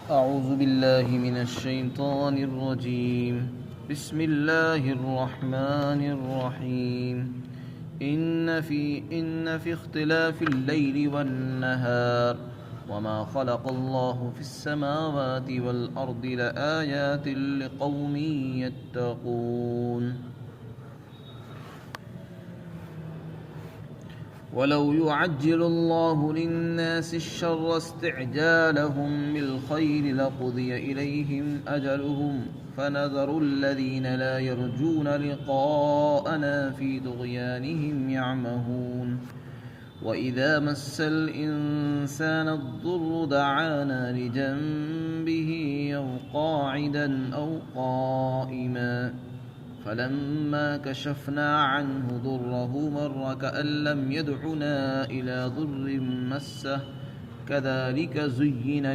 أعوذ بالله من الشيطان الرجيم. بسم الله الرحمن الرحيم. إن في اختلاف الليل والنهار وما خلق الله في السماوات والأرض لآيات لقوم يتقون. ولو يعجل الله للناس الشر استعجالهم بالخير لقضي إليهم أجلهم فنذر الذين لا يرجون لقاءنا في طغيانهم يعمهون. وإذا مس الإنسان الضر دعانا لجنبه أو قاعدا أو قائما فلما كشفنا عنه ضره مر كأن لم يدعنا إلى ضر مسه كذلك زين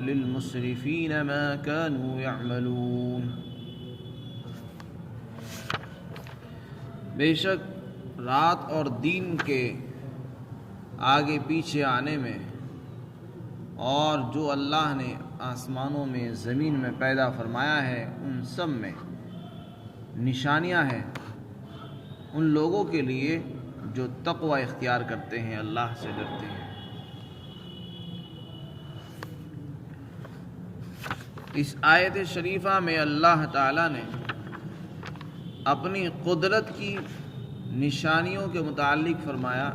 للمسرفين ما كانوا يعملون. بے شک رات اور دن کے آگے پیچھے آنے میں اور جو اللہ نے آسمانوں میں زمین میں پیدا فرمایا ہے ان سب میں نشانیاں ہیں ان لوگوں کے لیے جو تقوی اختیار کرتے ہیں، اللہ سے ڈرتے ہیں. اس آیت شریفہ میں اللہ تعالیٰ نے اپنی قدرت کی نشانیوں کے متعلق فرمایا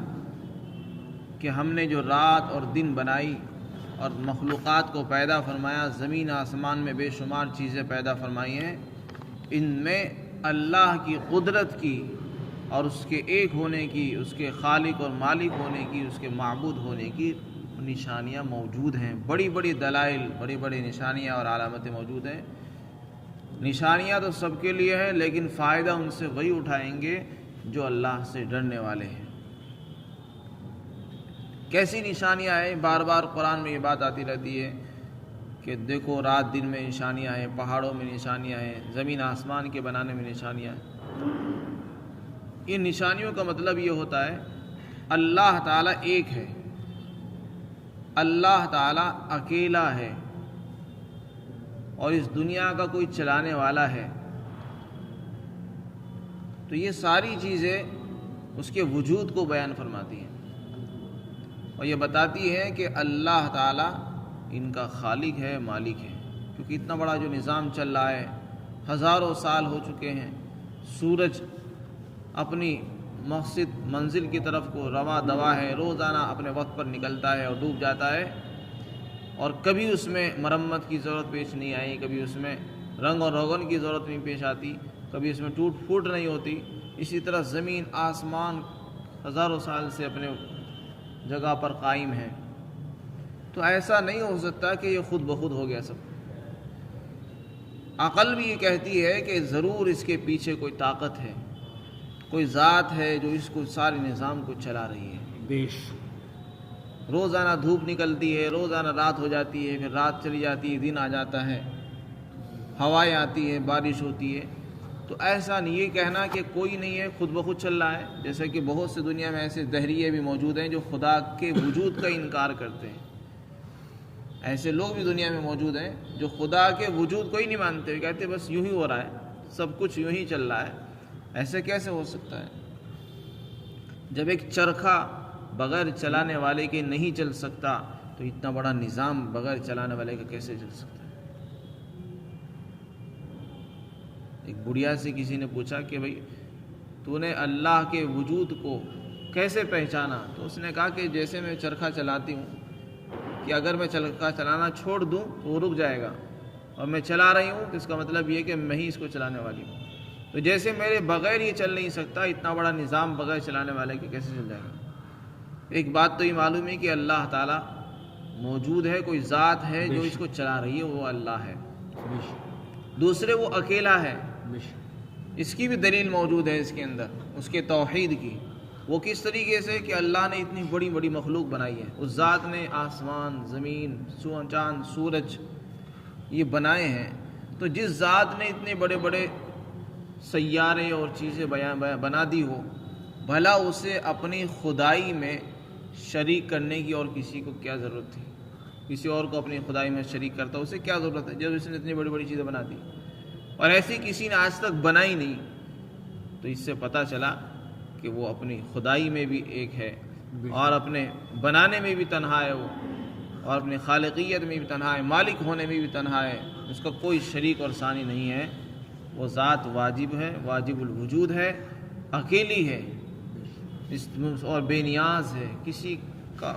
کہ ہم نے جو رات اور دن بنائی اور مخلوقات کو پیدا فرمایا، زمین آسمان میں بے شمار چیزیں پیدا فرمائی ہیں، ان میں اللہ کی قدرت کی اور اس کے ایک ہونے کی، اس کے خالق اور مالک ہونے کی، اس کے معبود ہونے کی نشانیاں موجود ہیں. بڑی بڑی دلائل، بڑی بڑی نشانیاں اور علامتیں موجود ہیں. نشانیاں تو سب کے لیے ہیں، لیکن فائدہ ان سے وہی اٹھائیں گے جو اللہ سے ڈرنے والے ہیں. کیسی نشانیاں ہیں؟ بار بار قرآن میں یہ بات آتی رہتی ہے کہ دیکھو رات دن میں نشانیاں ہیں، پہاڑوں میں نشانیاں ہیں، زمین آسمان کے بنانے میں نشانیاں ہیں. ان نشانیوں کا مطلب یہ ہوتا ہے اللہ تعالیٰ ایک ہے، اللہ تعالیٰ اکیلا ہے اور اس دنیا کا کوئی چلانے والا ہے. تو یہ ساری چیزیں اس کے وجود کو بیان فرماتی ہیں اور یہ بتاتی ہے کہ اللہ تعالیٰ ان کا خالق ہے، مالک ہے. کیونکہ اتنا بڑا جو نظام چل رہا ہے، ہزاروں سال ہو چکے ہیں، سورج اپنی مقصد منزل کی طرف کو رواں دوا ہے، روزانہ اپنے وقت پر نکلتا ہے اور ڈوب جاتا ہے، اور کبھی اس میں مرمت کی ضرورت پیش نہیں آئی، کبھی اس میں رنگ اور روغن کی ضرورت نہیں پیش آتی، کبھی اس میں ٹوٹ پھوٹ نہیں ہوتی. اسی طرح زمین آسمان ہزاروں سال سے اپنے جگہ پر قائم ہے. تو ایسا نہیں ہو سکتا کہ یہ خود بخود ہو گیا سب. عقل بھی یہ کہتی ہے کہ ضرور اس کے پیچھے کوئی طاقت ہے، کوئی ذات ہے جو اس کو سارے نظام کو چلا رہی ہے. روزانہ دھوپ نکلتی ہے، روزانہ رات ہو جاتی ہے، پھر رات چلی جاتی ہے، دن آ جاتا ہے، ہوائیں آتی ہے، بارش ہوتی ہے. تو ایسا نہیں یہ کہنا کہ کوئی نہیں ہے، خود بخود چل رہا ہے. جیسے کہ بہت سے دنیا میں ایسے دہریے بھی موجود ہیں جو خدا کے وجود کا انکار کرتے ہیں. ایسے لوگ بھی دنیا میں موجود ہیں جو خدا کے وجود کو ہی نہیں مانتے، کہتے بس یوں ہی ہو رہا ہے، سب کچھ یوں ہی چل رہا ہے. ایسے کیسے ہو سکتا ہے؟ جب ایک چرخہ بغیر چلانے والے کے نہیں چل سکتا تو اتنا بڑا نظام بغیر چلانے والے کا کیسے چل سکتا ہے؟ ایک بڑھیا سے کسی نے پوچھا کہ بھئی تو نے اللہ کے وجود کو کیسے پہچانا؟ تو اس نے کہا کہ جیسے میں چرخہ چلاتی ہوں کہ اگر میں چرخہ چلانا چھوڑ دوں تو وہ رک جائے گا، اور میں چلا رہی ہوں تو اس کا مطلب یہ کہ میں ہی اس کو چلانے والی ہوں. تو جیسے میرے بغیر یہ چل نہیں سکتا، اتنا بڑا نظام بغیر چلانے والے کے کیسے چل جائے گا؟ ایک بات تو یہ معلوم ہے کہ اللہ تعالیٰ موجود ہے، کوئی ذات ہے جو اس کو چلا رہی ہے، وہ اللہ ہے. دوسرے وہ اکیلا ہے، اس کی بھی دلیل موجود ہے اس کے اندر، اس کے توحید کی. وہ کس طریقے سے کہ اللہ نے اتنی بڑی بڑی مخلوق بنائی ہے، اس ذات نے آسمان، زمین، چاند، سورج یہ بنائے ہیں. تو جس ذات نے اتنے بڑے بڑے سیارے اور چیزیں بنا دی ہو، بھلا اسے اپنی خدائی میں شریک کرنے کی اور کسی کو کیا ضرورت تھی؟ کسی اور کو اپنی خدائی میں شریک کرتا ہے، اسے کیا ضرورت ہے جب اس نے اتنی بڑی بڑی چیزیں بنا دی، اور ایسی کسی نے آج تک بنائی نہیں۔ تو اس سے پتہ چلا کہ وہ اپنی خدائی میں بھی ایک ہے، اور اپنے بنانے میں بھی تنہا ہے وہ، اور اپنی خالقیت میں بھی تنہا ہے، مالک ہونے میں بھی تنہا ہے، اس کا کوئی شریک اور ثانی نہیں ہے۔ وہ ذات واجب ہے، واجب الوجود ہے، اکیلی ہے اور بے نیاز ہے، کسی کا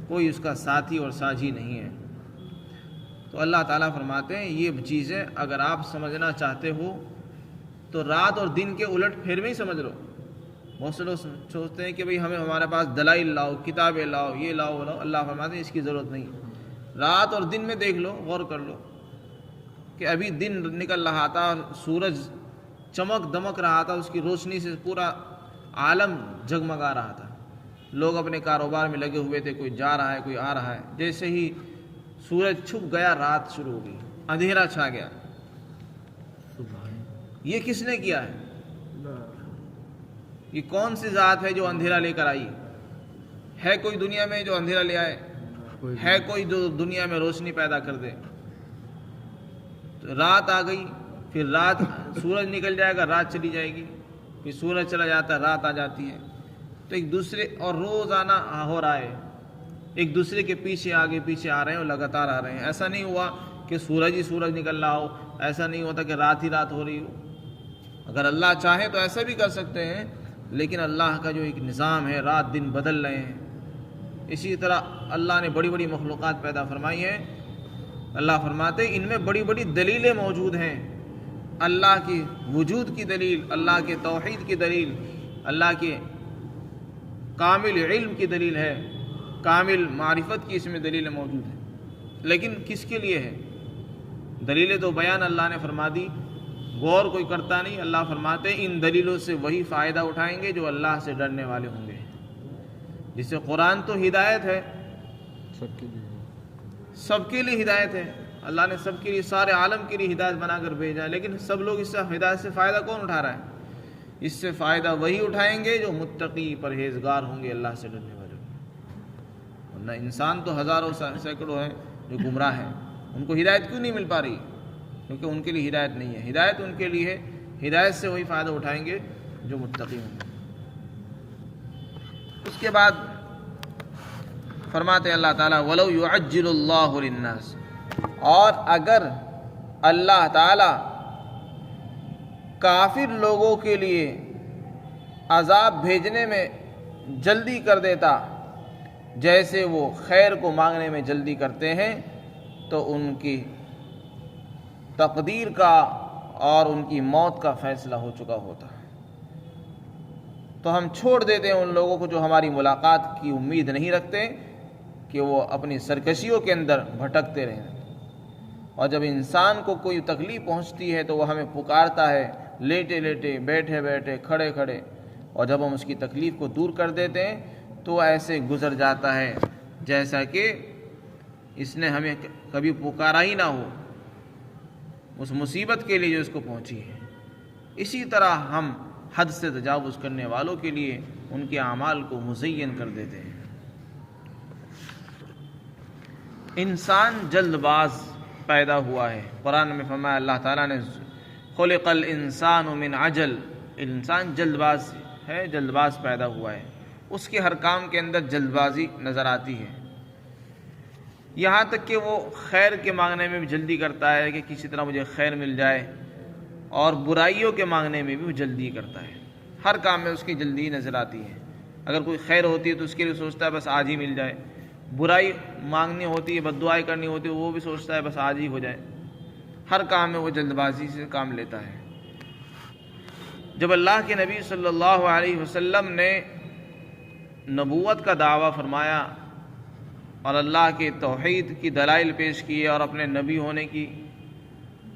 کوئی اس کا ساتھی اور ساجھی نہیں ہے۔ تو اللہ تعالیٰ فرماتے ہیں یہ چیزیں اگر آپ سمجھنا چاہتے ہو تو رات اور دن کے الٹ پھیر میں ہی سمجھ لو۔ بہت سے لوگ سوچتے ہیں کہ بھئی ہمارے پاس دلائل لاؤ، کتابیں لاؤ، یہ لاؤ وہ لاؤ۔ اللہ فرماتے ہیں اس کی ضرورت نہیں۔ رات اور دن میں دیکھ لو، غور کر لو کہ ابھی دن نکل رہا تھا، سورج چمک دمک رہا تھا، اس کی روشنی سے پورا عالم جگمگا رہا تھا، لوگ اپنے کاروبار میں لگے ہوئے تھے، کوئی جا رہا ہے کوئی آ رہا ہے۔ جیسے ہی سورج چھپ گیا رات شروع ہو گئی، اندھیرا چھا گیا۔ یہ کس نے کیا ہے؟ یہ کون سی ذات ہے جو اندھیرا لے کر آئی؟ ہے کوئی دنیا میں جو اندھیرا لے آئے؟ ہے کوئی جو دنیا میں روشنی پیدا کر دے؟ تو رات آ گئی، پھر رات سورج نکل جائے گا، رات چلی جائے گی، پھر سورج چلا جاتا ہے، رات آ جاتی ہے۔ تو ایک دوسرے اور روزانہ ہو رہا ہے، ایک دوسرے کے پیچھے آگے پیچھے آ رہے ہیں اور لگاتار آ رہے ہیں۔ ایسا نہیں ہوا کہ سورج ہی سورج نکل رہا ہو، ایسا نہیں ہوتا کہ رات ہی رات ہو رہی ہو۔ اگر اللہ چاہے تو ایسا بھی کر سکتے ہیں، لیکن اللہ کا جو ایک نظام ہے، رات دن بدل رہے ہیں۔ اسی طرح اللہ نے بڑی بڑی مخلوقات پیدا فرمائی ہیں۔ اللہ فرماتے ہیں ان میں بڑی بڑی دلیلیں موجود ہیں، اللہ کی وجود کی دلیل، اللہ کے توحید کی دلیل، اللہ کے کامل علم کی دلیل ہے، کامل معرفت کی اس میں دلیلیں موجود ہیں۔ لیکن کس کے لیے ہے؟ دلیلیں تو بیان اللہ نے فرما دی، غور کوئی کرتا نہیں۔ اللہ فرماتے ہیں ان دلیلوں سے وہی فائدہ اٹھائیں گے جو اللہ سے ڈرنے والے ہوں گے۔ جسے قرآن تو ہدایت ہے، سب کے لیے ہدایت ہے، اللہ نے سب کے لیے، سارے عالم کے لیے ہدایت بنا کر بھیجا ہے، لیکن سب لوگ اس سے ہدایت سے فائدہ کون اٹھا رہا ہے؟ اس سے فائدہ وہی اٹھائیں گے جو متقی پرہیزگار ہوں گے، اللہ سے ڈرنے والے ہوں گے۔ ورنہ انسان تو ہزاروں سینکڑوں ہیں جو گمراہ ہیں، ان کو ہدایت کیوں نہیں مل پا رہی؟ کیونکہ ان کے لیے ہدایت نہیں ہے۔ ہدایت ان کے لیے ہے، ہدایت سے وہی فائدہ اٹھائیں گے جو متقی ہوں گے۔ اس کے بعد فرماتے اللہ تعالیٰ وَلَوْ يُعَجِّلُ اللَّهُ لِلنَّاسِ، اور اگر اللہ تعالیٰ کافر لوگوں کے لیے عذاب بھیجنے میں جلدی کر دیتا جیسے وہ خیر کو مانگنے میں جلدی کرتے ہیں، تو ان کی تقدیر کا اور ان کی موت کا فیصلہ ہو چکا ہوتا۔ تو ہم چھوڑ دیتے ہیں ان لوگوں کو جو ہماری ملاقات کی امید نہیں رکھتے کہ وہ اپنی سرکشیوں کے اندر بھٹکتے رہیں۔ اور جب انسان کو کوئی تکلیف پہنچتی ہے تو وہ ہمیں پکارتا ہے، لیٹے لیٹے، بیٹھے بیٹھے، کھڑے کھڑے، اور جب ہم اس کی تکلیف کو دور کر دیتے ہیں تو ایسے گزر جاتا ہے جیسا کہ اس نے ہمیں کبھی پکارا ہی نہ ہو اس مصیبت کے لیے جو اس کو پہنچی ہے۔ اسی طرح ہم حد سے تجاوز کرنے والوں کے لیے ان کے اعمال کو مزین کر دیتے ہیں۔ انسان جلد باز پیدا ہوا ہے۔ قرآن میں فرمایا اللہ تعالیٰ نے خلق الانسان من عجل، انسان جلد باز ہے، جلد باز پیدا ہوا ہے، اس کے ہر کام کے اندر جلد بازی نظر آتی ہے، یہاں تک کہ وہ خیر کے مانگنے میں بھی جلدی کرتا ہے کہ کسی طرح مجھے خیر مل جائے، اور برائیوں کے مانگنے میں بھی وہ جلدی کرتا ہے، ہر کام میں اس کی جلدی نظر آتی ہے۔ اگر کوئی خیر ہوتی ہے تو اس کے لیے سوچتا ہے بس آج ہی مل جائے، برائی مانگنی ہوتی ہے، بد دعائی کرنی ہوتی ہے، وہ بھی سوچتا ہے بس آج ہی ہو جائے، ہر کام میں وہ جلد بازی سے کام لیتا ہے۔ جب اللہ کے نبی صلی اللہ علیہ وسلم نے نبوت کا دعویٰ فرمایا اور اللہ کے توحید کی دلائل پیش کیے اور اپنے نبی ہونے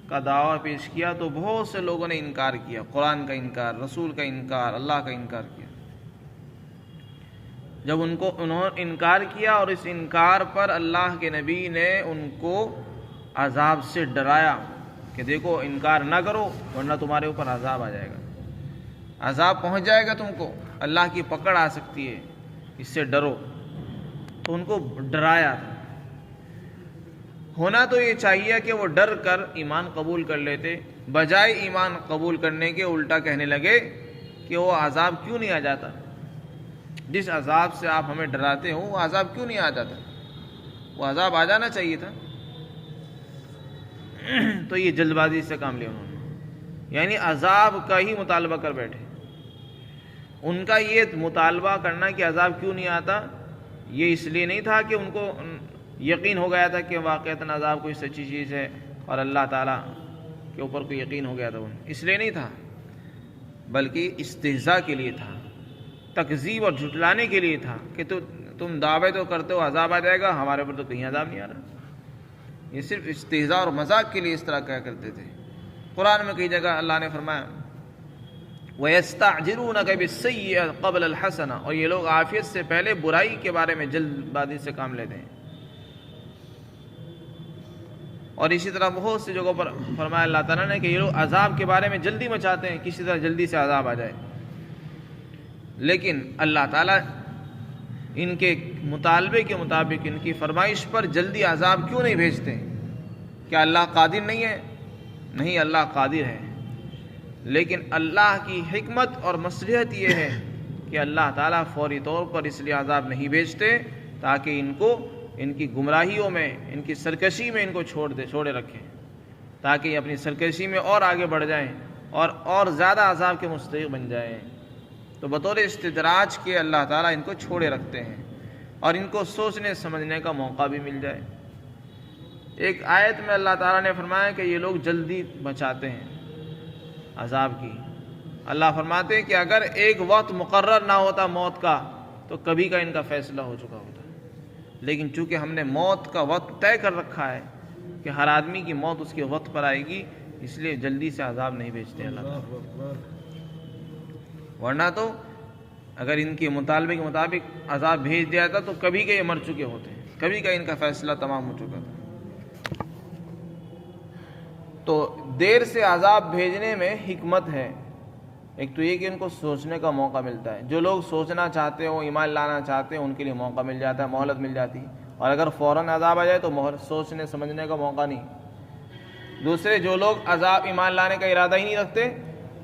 کا دعویٰ پیش کیا تو بہت سے لوگوں نے انکار کیا، قرآن کا انکار، رسول کا انکار، اللہ کا انکار کیا۔ جب انہوں نے انکار کیا اور اس انکار پر اللہ کے نبی نے ان کو عذاب سے ڈرایا کہ دیکھو انکار نہ کرو ورنہ تمہارے اوپر عذاب آ جائے گا، عذاب پہنچ جائے گا تم کو، اللہ کی پکڑ آ سکتی ہے، اس سے ڈرو۔ تو ان کو ڈرایا تھا، ہونا تو یہ چاہیے کہ وہ ڈر کر ایمان قبول کر لیتے، بجائے ایمان قبول کرنے کے الٹا کہنے لگے کہ وہ عذاب کیوں نہیں آ جاتا، جس عذاب سے آپ ہمیں ڈراتے ہو وہ عذاب کیوں نہیں آ جاتا، وہ عذاب آ جانا چاہیے تھا۔ تو یہ جلد بازی سے کام لیا انہوں نے، یعنی عذاب کا ہی مطالبہ کر بیٹھے۔ ان کا یہ مطالبہ کرنا کہ عذاب کیوں نہیں آتا، یہ اس لیے نہیں تھا کہ ان کو یقین ہو گیا تھا کہ واقعتاً عذاب کوئی سچی چیز ہے اور اللہ تعالیٰ کے اوپر کوئی یقین ہو گیا تھا، اس لیے نہیں تھا، بلکہ استہزاء کے لیے تھا، تکذیب اور جھٹلانے کے لیے تھا کہ تم دعوے تو کرتے ہو عذاب آ جائے گا، ہمارے اوپر تو کہیں عذاب نہیں آ رہا۔ یہ صرف استہزاء اور مذاق کے لیے اس طرح کہا کرتے تھے۔ قرآن میں کئی جگہ اللہ نے فرمایا وَيَسْتَعْجِلُونَكَ بِالسَّيِّئَةِ قَبْلَ الْحَسَنَةِ، اور یہ لوگ عافیت سے پہلے برائی کے بارے میں جلد بازی سے کام لیتے ہیں۔ اور اسی طرح بہت سی جگہوں پر فرمایا اللہ تعالیٰ نے کہ یہ لوگ عذاب کے بارے میں جلدی مچاتے ہیں، کسی طرح جلدی سے عذاب آ جائے، لیکن اللہ تعالیٰ ان کے مطالبے کے مطابق، ان کی فرمائش پر جلدی عذاب کیوں نہیں بھیجتے؟ کیا اللہ قادر نہیں ہے؟ نہیں، اللہ قادر ہے، لیکن اللہ کی حکمت اور مصلحت یہ ہے کہ اللہ تعالیٰ فوری طور پر اس لیے عذاب نہیں بھیجتے تاکہ ان کو ان کی گمراہیوں میں، ان کی سرکشی میں ان کو چھوڑے رکھیں، تاکہ یہ اپنی سرکشی میں اور آگے بڑھ جائیں اور زیادہ عذاب کے مستحق بن جائیں۔ تو بطور استدراج کے اللہ تعالیٰ ان کو چھوڑے رکھتے ہیں اور ان کو سوچنے سمجھنے کا موقع بھی مل جائے۔ ایک آیت میں اللہ تعالیٰ نے فرمایا کہ یہ لوگ جلدی مچاتے ہیں عذاب کی۔ اللہ فرماتے ہیں کہ اگر ایک وقت مقرر نہ ہوتا موت کا تو کبھی کا ان کا فیصلہ ہو چکا ہوتا، لیکن چونکہ ہم نے موت کا وقت طے کر رکھا ہے کہ ہر آدمی کی موت اس کے وقت پر آئے گی، اس لیے جلدی سے عذاب نہیں بھیجتے اللہ تعالیٰ۔ ورنہ تو اگر ان کے مطالبے کے مطابق عذاب بھیج دیا تھا تو کبھی کے یہ مر چکے ہوتے ہیں، کبھی کا ان کا فیصلہ تمام ہو چکا تھا۔ تو دیر سے عذاب بھیجنے میں حکمت ہے، ایک تو یہ کہ ان کو سوچنے کا موقع ملتا ہے، جو لوگ سوچنا چاہتے ہو، ایمان لانا چاہتے ہیں، ان کے لیے موقع مل جاتا ہے، مہلت مل جاتی ہے، اور اگر فوراً عذاب آ جائے تو سوچنے سمجھنے کا موقع نہیں۔ دوسرے جو لوگ عذاب ایمان لانے کا ارادہ ہی نہیں رکھتے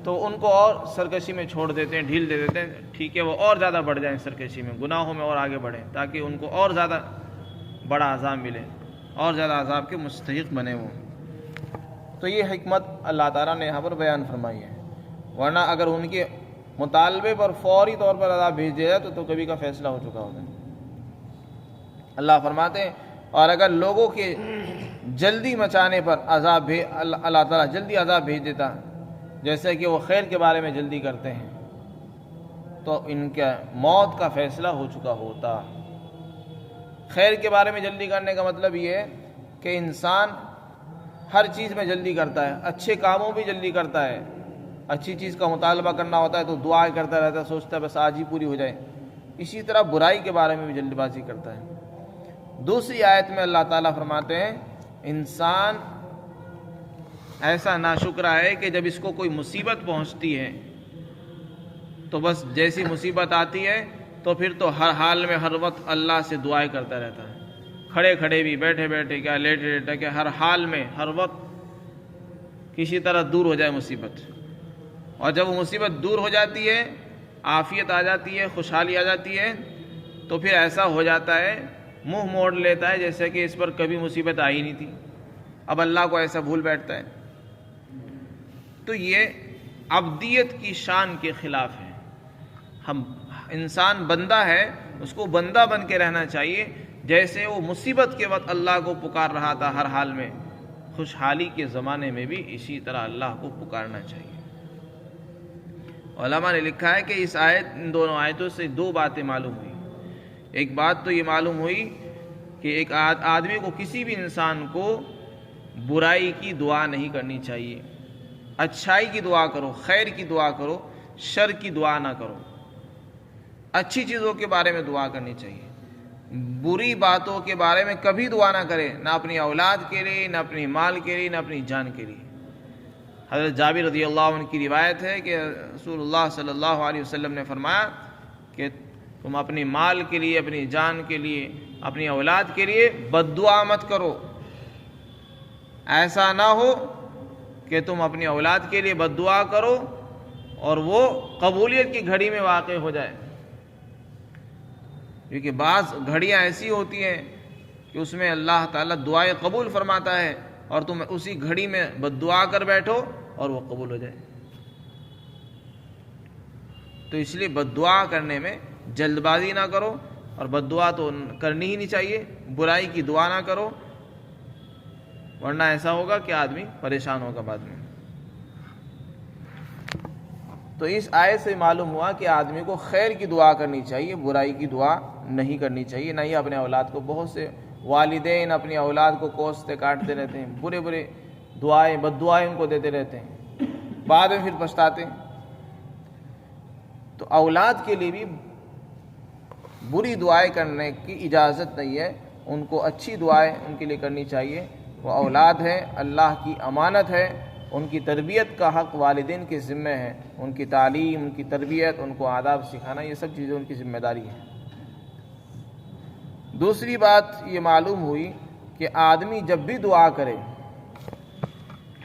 تو ان کو اور سرکشی میں چھوڑ دیتے ہیں، ڈھیل دے دیتے ہیں، ٹھیک ہے وہ اور زیادہ بڑھ جائیں سرکشی میں، گناہوں میں اور آگے بڑھیں، تاکہ ان کو اور زیادہ بڑا عذاب ملے، اور زیادہ عذاب کے مستحق بنے وہ۔ تو یہ حکمت اللہ تعالیٰ نے یہاں پر بیان فرمائی ہے، ورنہ اگر ان کے مطالبے پر فوری طور پر عذاب بھیج دیا جائے تو کبھی کا فیصلہ ہو چکا ہوتا ہے۔ اللہ فرماتے ہیں اور اگر لوگوں کے جلدی مچانے پر عذاب اللہ تعالیٰ جلدی عذاب بھیج دیتا، جیسے کہ وہ خیر کے بارے میں جلدی کرتے ہیں، تو ان کے موت کا فیصلہ ہو چکا ہوتا۔ خیر کے بارے میں جلدی کرنے کا مطلب یہ ہے کہ انسان ہر چیز میں جلدی کرتا ہے، اچھے کاموں بھی جلدی کرتا ہے، اچھی چیز کا مطالبہ کرنا ہوتا ہے تو دعا کرتا رہتا ہے، سوچتا ہے بس آج ہی پوری ہو جائے۔ اسی طرح برائی کے بارے میں بھی جلدی بازی کرتا ہے۔ دوسری آیت میں اللہ تعالیٰ فرماتے ہیں انسان ایسا ناشکرا ہے کہ جب اس کو کوئی مصیبت پہنچتی ہے تو بس جیسی مصیبت آتی ہے تو پھر تو ہر حال میں ہر وقت اللہ سے دعائیں کرتا رہتا ہے، کھڑے کھڑے بھی، بیٹھے بیٹھے کیا، لیٹے لیٹے کیا، ہر حال میں ہر وقت کسی طرح دور ہو جائے مصیبت۔ اور جب وہ مصیبت دور ہو جاتی ہے، عافیت آ جاتی ہے، خوشحالی آ جاتی ہے، تو پھر ایسا ہو جاتا ہے منہ موڑ لیتا ہے جیسے کہ اس پر کبھی مصیبت آئی نہیں تھی، اب اللہ کو ایسا بھول بیٹھتا ہے۔ تو یہ عبدیت کی شان کے خلاف ہے۔ ہم انسان بندہ ہے، اس کو بندہ بن کے رہنا چاہیے، جیسے وہ مصیبت کے وقت اللہ کو پکار رہا تھا ہر حال میں، خوشحالی کے زمانے میں بھی اسی طرح اللہ کو پکارنا چاہیے۔ علماء نے لکھا ہے کہ ان دونوں آیتوں سے دو باتیں معلوم ہوئی۔ ایک بات تو یہ معلوم ہوئی کہ ایک آدمی کو، کسی بھی انسان کو برائی کی دعا نہیں کرنی چاہیے، اچھائی کی دعا کرو، خیر کی دعا کرو، شر کی دعا نہ کرو، اچھی چیزوں کے بارے میں دعا کرنی چاہیے، بری باتوں کے بارے میں کبھی دعا نہ کرے، نہ اپنی اولاد کے لیے، نہ اپنی مال کے لیے، نہ اپنی جان کے لیے۔ حضرت جابر رضی اللہ عنہ کی روایت ہے کہ رسول اللہ صلی اللہ علیہ وسلم نے فرمایا کہ تم اپنی مال کے لیے، اپنی جان کے لیے، اپنی اولاد کے لیے بد دعا مت کرو، ایسا نہ ہو کہ تم اپنی اولاد کے لیے بد دعا کرو اور وہ قبولیت کی گھڑی میں واقع ہو جائے، کیونکہ بعض گھڑیاں ایسی ہوتی ہیں کہ اس میں اللہ تعالیٰ دعائیں قبول فرماتا ہے اور تم اسی گھڑی میں بد دعا کر بیٹھو اور وہ قبول ہو جائے۔ تو اس لیے بد دعا کرنے میں جلد بازی نہ کرو، اور بد دعا تو کرنی ہی نہیں چاہیے، برائی کی دعا نہ کرو، ورنہ ایسا ہوگا کہ آدمی پریشان ہوگا بعد میں۔ تو اس آیت سے معلوم ہوا کہ آدمی کو خیر کی دعا کرنی چاہیے، برائی کی دعا نہیں کرنی چاہیے، نہ ہی اپنے اولاد کو۔ بہت سے والدین اپنی اولاد کو کوستے کاٹتے رہتے ہیں، برے برے دعائیں بد دعائیں ان کو دیتے رہتے ہیں، بعد میں پھر پچھتاتے ہیں۔ تو اولاد کے لیے بھی بری دعائیں کرنے کی اجازت نہیں ہے، ان کو اچھی دعائیں ان کے لیے کرنی چاہیے۔ وہ اولاد ہے، اللہ کی امانت ہے، ان کی تربیت کا حق والدین کے ذمہ ہے، ان کی تعلیم، ان کی تربیت، ان کو آداب سکھانا، یہ سب چیزیں ان کی ذمہ داری ہے۔ دوسری بات یہ معلوم ہوئی کہ آدمی جب بھی دعا کرے،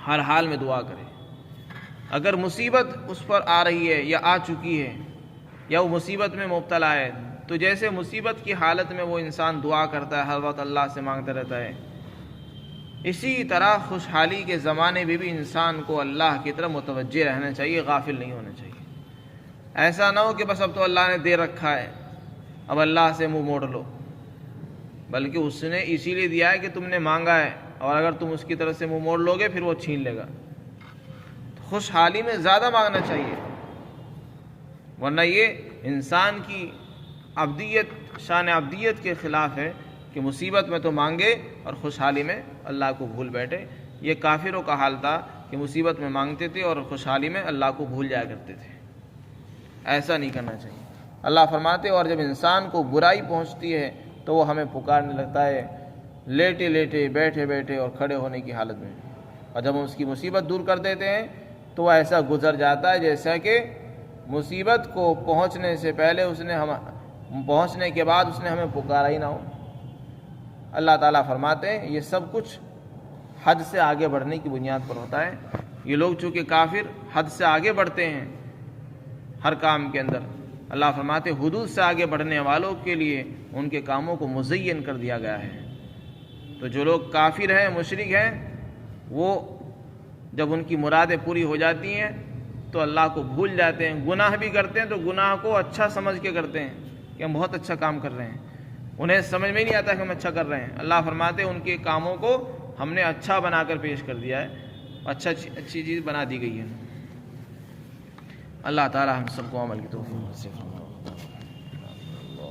ہر حال میں دعا کرے۔ اگر مصیبت اس پر آ رہی ہے یا آ چکی ہے یا وہ مصیبت میں مبتلا ہے، تو جیسے مصیبت کی حالت میں وہ انسان دعا کرتا ہے، ہر وقت اللہ سے مانگتا رہتا ہے، اسی طرح خوشحالی کے زمانے میں بھی انسان کو اللہ کی طرف متوجہ رہنا چاہیے، غافل نہیں ہونا چاہیے۔ ایسا نہ ہو کہ بس اب تو اللہ نے دے رکھا ہے، اب اللہ سے منہ موڑ لو، بلکہ اس نے اسی لیے دیا ہے کہ تم نے مانگا ہے، اور اگر تم اس کی طرف سے منہ موڑ لو گے پھر وہ چھین لے گا۔ خوشحالی میں زیادہ مانگنا چاہیے، ورنہ یہ انسان کی عبدیت، شان عبدیت کے خلاف ہے کہ مصیبت میں تو مانگے اور خوشحالی میں اللہ کو بھول بیٹھے۔ یہ کافروں کا حال تھا کہ مصیبت میں مانگتے تھے اور خوشحالی میں اللہ کو بھول جایا کرتے تھے۔ ایسا نہیں کرنا چاہیے۔ اللہ فرماتے اور جب انسان کو برائی پہنچتی ہے تو وہ ہمیں پکارنے لگتا ہے، لیٹے لیٹے، بیٹھے بیٹھے اور کھڑے ہونے کی حالت میں، اور جب ہم اس کی مصیبت دور کر دیتے ہیں تو وہ ایسا گزر جاتا ہے جیسا کہ مصیبت کو پہنچنے سے پہلے پہنچنے کے بعد اس نے ہمیں پکارا ہی نہ ہو۔ اللہ تعالیٰ فرماتے ہیں یہ سب کچھ حد سے آگے بڑھنے کی بنیاد پر ہوتا ہے۔ یہ لوگ چونکہ کافر حد سے آگے بڑھتے ہیں ہر کام کے اندر، اللہ فرماتے حدود سے آگے بڑھنے والوں کے لیے ان کے کاموں کو مزین کر دیا گیا ہے۔ تو جو لوگ کافر ہیں، مشرک ہیں، وہ جب ان کی مرادیں پوری ہو جاتی ہیں تو اللہ کو بھول جاتے ہیں، گناہ بھی کرتے ہیں تو گناہ کو اچھا سمجھ کے کرتے ہیں کہ ہم بہت اچھا کام کر رہے ہیں، انہیں سمجھ میں نہیں آتا کہ ہم اچھا کر رہے ہیں۔ اللہ فرماتے ہیں ان کے کاموں کو ہم نے اچھا بنا کر پیش کر دیا ہے، اچھی چیز بنا دی گئی ہے۔ اللہ تعالی ہم سب کو عمل کی توفیق نصیب فرمائے۔